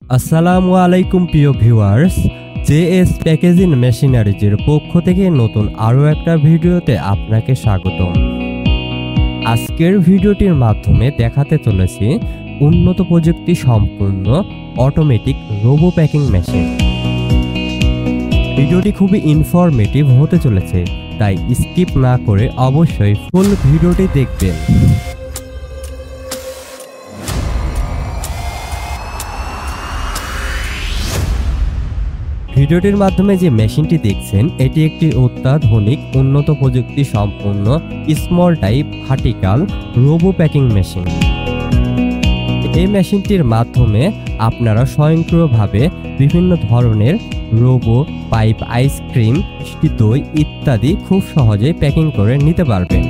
আসসালামু আলাইকুম প্রিয় ভিউয়ার্স, জেএস প্যাকেজিং মেশিনারিজের পক্ষ থেকে নতুন আরও একটা ভিডিওতে আপনাকে স্বাগতম। আজকের ভিডিওটির মাধ্যমে দেখাতে চলেছি উন্নত প্রযুক্তি সম্পন্ন অটোমেটিক রোবো প্যাকিং মেশিন। ভিডিওটি খুবই ইনফরমেটিভ হতে চলেছে, তাই স্কিপ না করে অবশ্যই ফুল ভিডিওটি দেখবেন। ভিডিওটির মাধ্যমে যে মেশিনটি দেখছেন, এটি একটি অত্যাধুনিক উন্নত প্রযুক্তি সম্পন্ন small type vertical robo packing machine. এই মেশিনটির মাধ্যমে আপনারা স্বয়ংক্রিয়ভাবে বিভিন্ন ধরনের রোবো, পাইপ, আইসক্রিম, মিষ্টি দই ইত্যাদি খুব সহজে প্যাকিং করে নিতে পারবেন।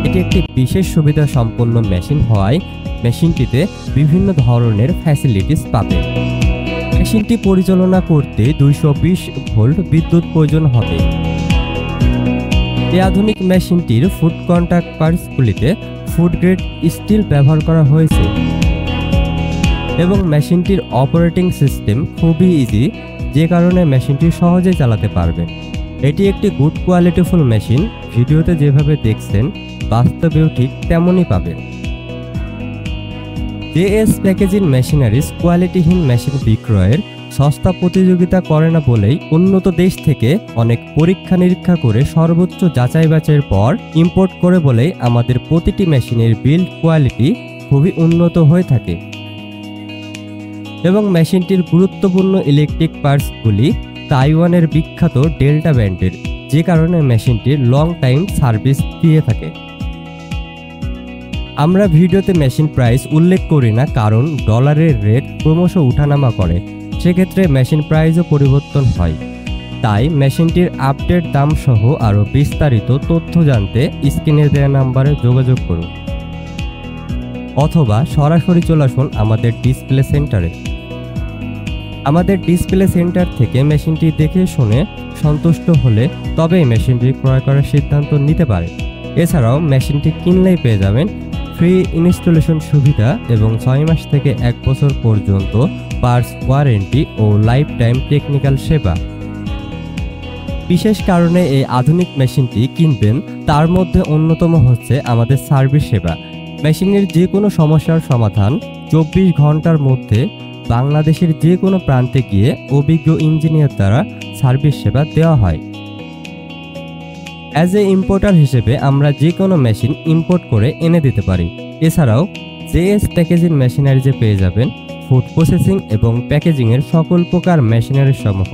এটি একটি বিশেষ সুবিধা সম্পন্ন মেশিন হওয়ায় মেশিনটিতে বিভিন্ন ধরনের ফ্যাসিলিটিস পাবেন। মেশিনটি পরিচালনা করতে 220 ভোল্ট বিদ্যুৎ প্রয়োজন হবে। এই আধুনিক মেশিনটির ফুড কন্টাক্ট পার্টসগুলিতে ফুড গ্রেড স্টিল ব্যবহার করা হয়েছে এবং মেশিনটির অপারেটিং সিস্টেম খুবই ইজি, যে কারণে মেশিনটি সহজেই চালাতে পারবেন। এটি একটি গুড কোয়ালিটিফুল মেশিন। ভিডিওতে যেভাবে দেখছেন বাস্তবেও ঠিক তেমনই পাবেন। জেএস প্যাকেজিং মেশিনারিজ কোয়ালিটিহীন মেশিন বিক্রয়ের সস্তা প্রতিযোগিতা করে না বলেই উন্নত দেশ থেকে অনেক পরীক্ষা নিরীক্ষা করে সর্বোচ্চ যাচাই বাছাইয়ের পর ইম্পোর্ট করে বলেই আমাদের প্রতিটি মেশিনের বিল্ড কোয়ালিটি খুবই উন্নত হয়ে থাকে এবং মেশিনটির গুরুত্বপূর্ণ ইলেকট্রিক পার্টসগুলি তাইওয়ানের বিখ্যাত ডেল্টা ব্র্যান্ডের, যে কারণে মেশিনটির লং টাইম সার্ভিস দিয়ে থাকে। আমরা ভিডিওতে মেশিন প্রাইস উল্লেখ করি না, কারণ ডলারের রেট ক্রমশ উঠানামা করে, সেক্ষেত্রে মেশিন প্রাইসও পরিবর্তন হয়। তাই মেশিনটির আপডেট দাম সহ আরও বিস্তারিত তথ্য জানতে স্ক্রিনে দেওয়া নাম্বারে যোগাযোগ করুন অথবা সরাসরি চলে আসুন আমাদের ডিসপ্লে সেন্টারে। আমাদের ডিসপ্লে সেন্টার থেকে মেশিনটি দেখে শুনে সন্তুষ্ট হলে তবেই মেশিনটি ক্রয় করার সিদ্ধান্ত নিতে পারে। এছাড়াও মেশিনটি কিনলেই পেয়ে যাবেন ফ্রি ইনস্টলেশন সুবিধা এবং 6 মাস থেকে 1 বছর পর্যন্ত পার্টস ওয়ারেন্টি ও লাইফ টাইম টেকনিক্যাল সেবা। বিশেষ কারণে এই আধুনিক মেশিনটি কিনবেন, তার মধ্যে অন্যতম হচ্ছে আমাদের সার্ভিস সেবা। মেশিনের যে কোনো সমস্যার সমাধান 24 ঘন্টার মধ্যে বাংলাদেশের যে কোনো প্রান্তে গিয়ে অভিজ্ঞ ইঞ্জিনিয়ার দ্বারা সার্ভিস সেবা দেওয়া হয়। অ্যাজ এ ইম্পোর্টার হিসেবে আমরা যে কোনো মেশিন ইম্পোর্ট করে এনে দিতে পারি। এছাড়াও জেএস প্যাকেজিং মেশিনারিজে পেয়ে যাবেন ফুড প্রসেসিং এবং প্যাকেজিংয়ের সকল প্রকার মেশিনারি সমূহ।